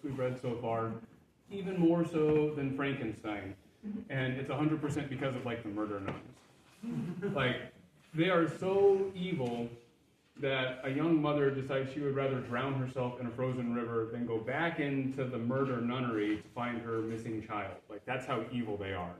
we've read so far, even more so than Frankenstein. And it's 100% because of, like, the murder nuns. Like, they are so evil that a young mother decides she would rather drown herself in a frozen river than go back into the murder nunnery to find her missing child. Like, that's how evil they are.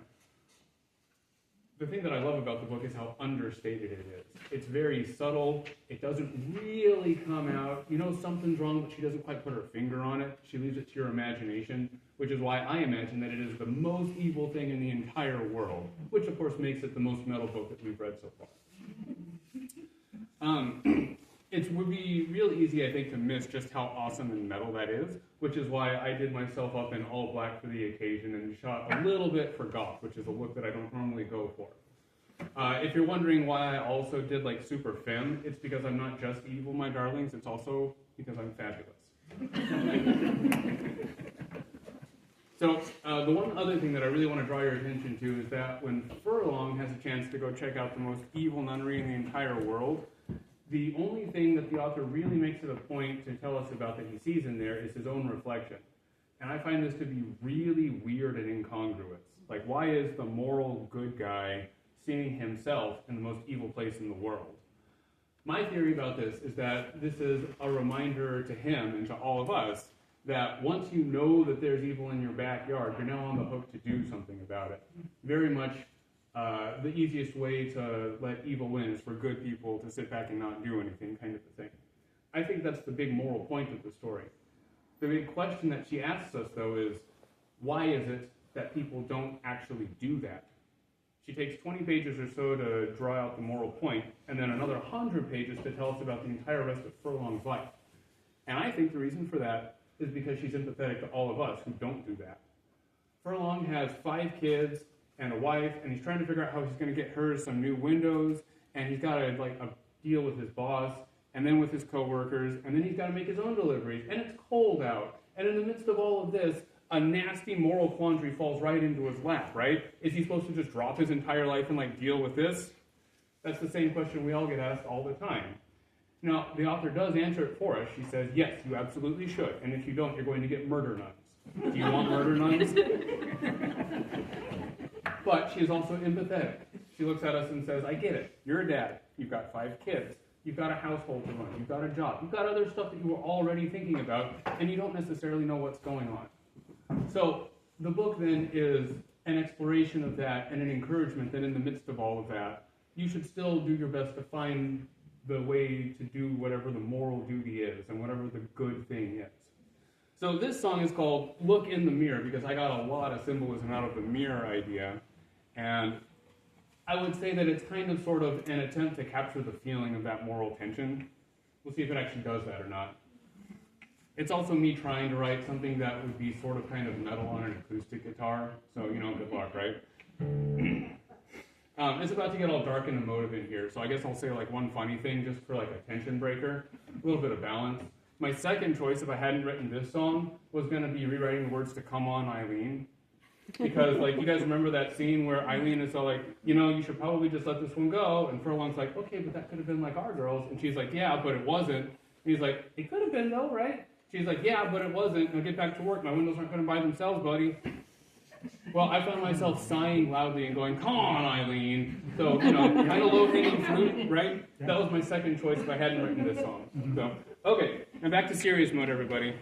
The thing that I love about the book is how understated it is. It's very subtle. It doesn't really come out. You know something's wrong, but she doesn't quite put her finger on it. She leaves it to your imagination, which is why I imagine that it is the most evil thing in the entire world, which of course makes it the most metal book that we've read so far. It would be really easy, I think, to miss just how awesome and metal that is, which is why I did myself up in all black for the occasion and shot a little bit for goth, which is a look that I don't normally go for. If you're wondering why I also did like super femme, it's because I'm not just evil, my darlings, it's also because I'm fabulous. So the one other thing that I really want to draw your attention to is that when Furlong has a chance to go check out the most evil nunnery in the entire world, the only thing that the author really makes it a point to tell us about that he sees in there is his own reflection. And I find this to be really weird and incongruous. Like, why is the moral good guy seeing himself in the most evil place in the world? My theory about this is that this is a reminder to him and to all of us that once you know that there's evil in your backyard, you're now on the hook to do something about it. Very much the easiest way to let evil win is for good people to sit back and not do anything, kind of a thing. I think that's the big moral point of the story. The big question that she asks us, though, is why is it that people don't actually do that? She takes 20 pages or so to draw out the moral point, and then another 100 pages to tell us about the entire rest of Furlong's life. And I think the reason for that is because she's empathetic to all of us who don't do that. Furlong has 5 kids and a wife, and he's trying to figure out how he's going to get her some new windows, and he's got to deal with his boss, and then with his coworkers, and then he's got to make his own deliveries, and it's cold out. And in the midst of all of this, a nasty moral quandary falls right into his lap, right? Is he supposed to just drop his entire life and deal with this? That's the same question we all get asked all the time. Now, the author does answer it for us. She says, yes, you absolutely should, and if you don't, you're going to get murder nuns. Do you want murder nuns? But she is also empathetic. She looks at us and says, I get it. You're a dad. You've got 5 kids. You've got a household to run. You've got a job. You've got other stuff that you were already thinking about, and you don't necessarily know what's going on. So the book then is an exploration of that and an encouragement that in the midst of all of that, you should still do your best to find the way to do whatever the moral duty is and whatever the good thing is. So this song is called Look in the Mirror because I got a lot of symbolism out of the mirror idea. And I would say that it's kind of sort of an attempt to capture the feeling of that moral tension. We'll see if it actually does that or not. It's also me trying to write something that would be sort of kind of metal on an acoustic guitar. So, good luck, right? It's about to get all dark and emotive in here. So I guess I'll say one funny thing just for a tension breaker. A little bit of balance. My second choice, if I hadn't written this song, was going to be rewriting the words to Come On, Eileen. Because, you guys remember that scene where Eileen is all you should probably just let this one go. And Furlong's like, okay, but that could have been like our girls. And she's like, yeah, but it wasn't. And he's like, it could have been though, right? She's like, yeah, but it wasn't. Now get back to work. My windows aren't going to buy themselves, buddy. Well, I found myself sighing loudly and going, come on, Eileen. So, kind of low-hanging fruit, right? That was my second choice if I hadn't written this song. So, okay, and back to serious mode, everybody.